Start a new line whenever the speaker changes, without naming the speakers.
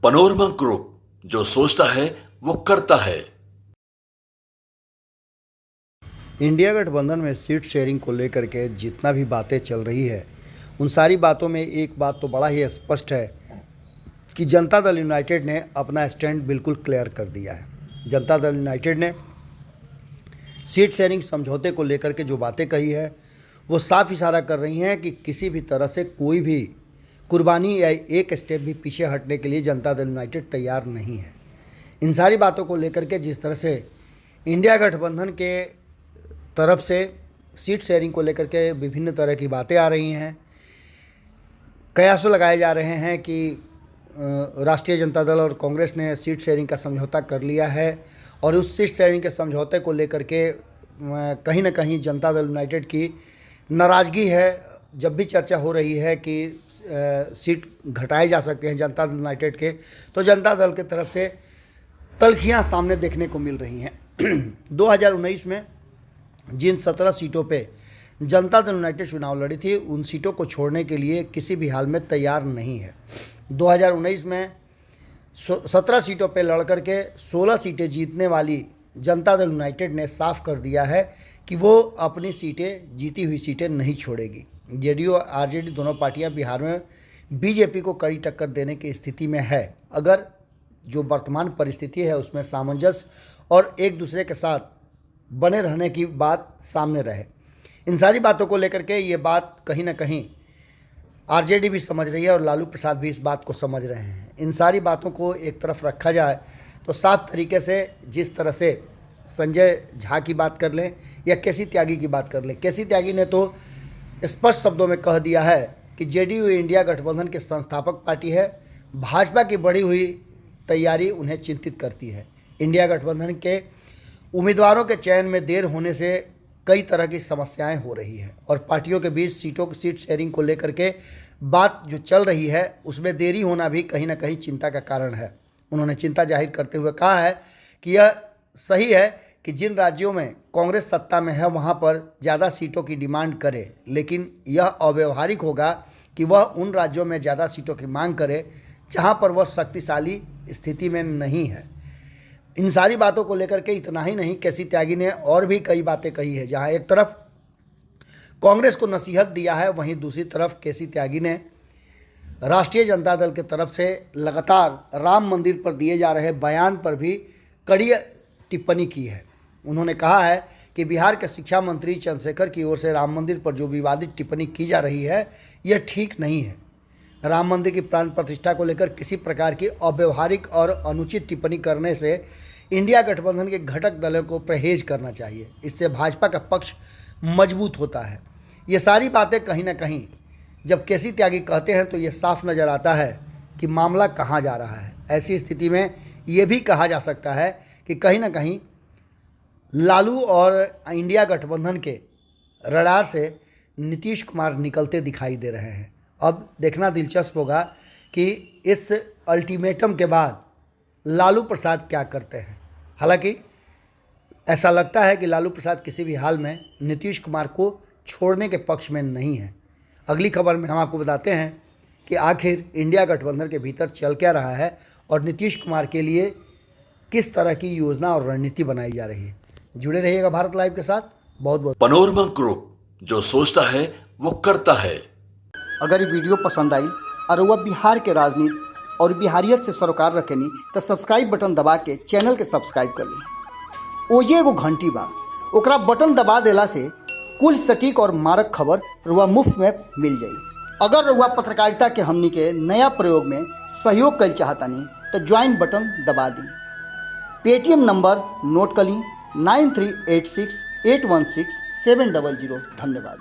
Panorama group, जो सोचता है वो करता है।
इंडिया गठबंधन में सीट शेयरिंग को लेकर के जितना भी बातें चल रही है, उन सारी बातों में एक बात तो बड़ा ही स्पष्ट है कि जनता दल यूनाइटेड ने अपना स्टैंड बिल्कुल क्लियर कर दिया है। जनता दल यूनाइटेड ने सीट शेयरिंग समझौते को लेकर के जो बातें कही है, वो साफ इशारा कर रही हैं कि किसी भी तरह से कोई भी कुर्बानी या एक स्टेप भी पीछे हटने के लिए जनता दल यूनाइटेड तैयार नहीं है। इन सारी बातों को लेकर के जिस तरह से इंडिया गठबंधन के तरफ से सीट शेयरिंग को लेकर के विभिन्न तरह की बातें आ रही हैं, कयास लगाए जा रहे हैं कि राष्ट्रीय जनता दल और कांग्रेस ने सीट शेयरिंग का समझौता कर लिया है और उस सीट शेयरिंग के समझौते को लेकर के कहीं ना कहीं जनता दल यूनाइटेड की नाराज़गी है। जब भी चर्चा हो रही है कि सीट घटाए जा सकते हैं जनता दल यूनाइटेड के, तो जनता दल के तरफ से तल्खियां सामने देखने को मिल रही हैं। 2019 में जिन 17 सीटों पे जनता दल यूनाइटेड चुनाव लड़ी थी, उन सीटों को छोड़ने के लिए किसी भी हाल में तैयार नहीं है। 2019 में 17 सीटों पे लड़कर के 16 सीटें जीतने वाली जनता दल यूनाइटेड ने साफ कर दिया है कि वो अपनी सीटें, जीती हुई सीटें नहीं छोड़ेगी। जेडीयू और आरजेडी दोनों पार्टियां बिहार में बीजेपी को कड़ी टक्कर देने की स्थिति में है, अगर जो वर्तमान परिस्थिति है उसमें सामंजस्य और एक दूसरे के साथ बने रहने की बात सामने रहे। इन सारी बातों को लेकर के ये बात कहीं ना कहीं आरजेडी भी समझ रही है और लालू प्रसाद भी इस बात को समझ रहे हैं। इन सारी बातों को एक तरफ रखा जाए तो साफ तरीके से जिस तरह से संजय झा की बात कर लें या केसी त्यागी की बात कर लें, केसी त्यागी ने तो स्पष्ट शब्दों में कह दिया है कि जेडीयू इंडिया गठबंधन के संस्थापक पार्टी है, भाजपा की बढ़ी हुई तैयारी उन्हें चिंतित करती है। इंडिया गठबंधन के उम्मीदवारों के चयन में देर होने से कई तरह की समस्याएं हो रही है और पार्टियों के बीच सीट शेयरिंग को लेकर के बात जो चल रही है उसमें देरी होना भी कहीं ना कहीं चिंता का कारण है। उन्होंने चिंता जाहिर करते हुए कहा है कि यह सही है कि जिन राज्यों में कांग्रेस सत्ता में है वहां पर ज़्यादा सीटों की डिमांड करे, लेकिन यह अव्यवहारिक होगा कि वह उन राज्यों में ज़्यादा सीटों की मांग करे जहां पर वह शक्तिशाली स्थिति में नहीं है। इन सारी बातों को लेकर के इतना ही नहीं, केसी त्यागी ने और भी कई बातें कही है। जहां एक तरफ कांग्रेस को नसीहत दिया है, वहीं दूसरी तरफ केसी त्यागी ने राष्ट्रीय जनता दल की तरफ से लगातार राम मंदिर पर दिए जा रहे बयान पर भी कड़ी टिप्पणी की है। उन्होंने कहा है कि बिहार के शिक्षा मंत्री चंद्रशेखर की ओर से राम मंदिर पर जो विवादित टिप्पणी की जा रही है, यह ठीक नहीं है। राम मंदिर की प्राण प्रतिष्ठा को लेकर किसी प्रकार की अव्यवहारिक और अनुचित टिप्पणी करने से इंडिया गठबंधन के घटक दलों को परहेज करना चाहिए। इससे भाजपा का पक्ष मजबूत होता है। ये सारी बातें कहीं ना कहीं जब केसी त्यागी कहते हैं तो ये साफ नज़र आता है कि मामला कहाँ जा रहा है। ऐसी स्थिति में ये भी कहा जा सकता है कि कहीं ना कहीं लालू और इंडिया गठबंधन के रडार से नीतीश कुमार निकलते दिखाई दे रहे हैं। अब देखना दिलचस्प होगा कि इस अल्टीमेटम के बाद लालू प्रसाद क्या करते हैं। हालांकि ऐसा लगता है कि लालू प्रसाद किसी भी हाल में नीतीश कुमार को छोड़ने के पक्ष में नहीं है। अगली खबर में हम आपको बताते हैं कि आखिर इंडिया गठबंधन के भीतर चल क्या रहा है और नीतीश कुमार के लिए किस तरह की योजना और रणनीति बनाई जा रही है। जुड़े रहिएगा भारत लाइव के साथ। बहुत बहुत
पनोरमा ग्रुप, जो सोचता है वो करता है।
अगर ये वीडियो पसंद आई और वह बिहार के राजनीति और बिहारियत से सरोकार रखेनी तो सब्सक्राइब बटन दबा के चैनल के सब्सक्राइब कर ली। ओजे एगो घंटी बा, ओकरा बटन दबा देला से कुल सटीक और मारक खबर रुआ मुफ्त में मिल जाई। अगर रुआ पत्रकारिता के हमनी के नया प्रयोग में सहयोग कर चाहतानी तो ज्वाइन बटन दबा दी। पेटीएम नंबर नोट कर ली 9386816700। धन्यवाद।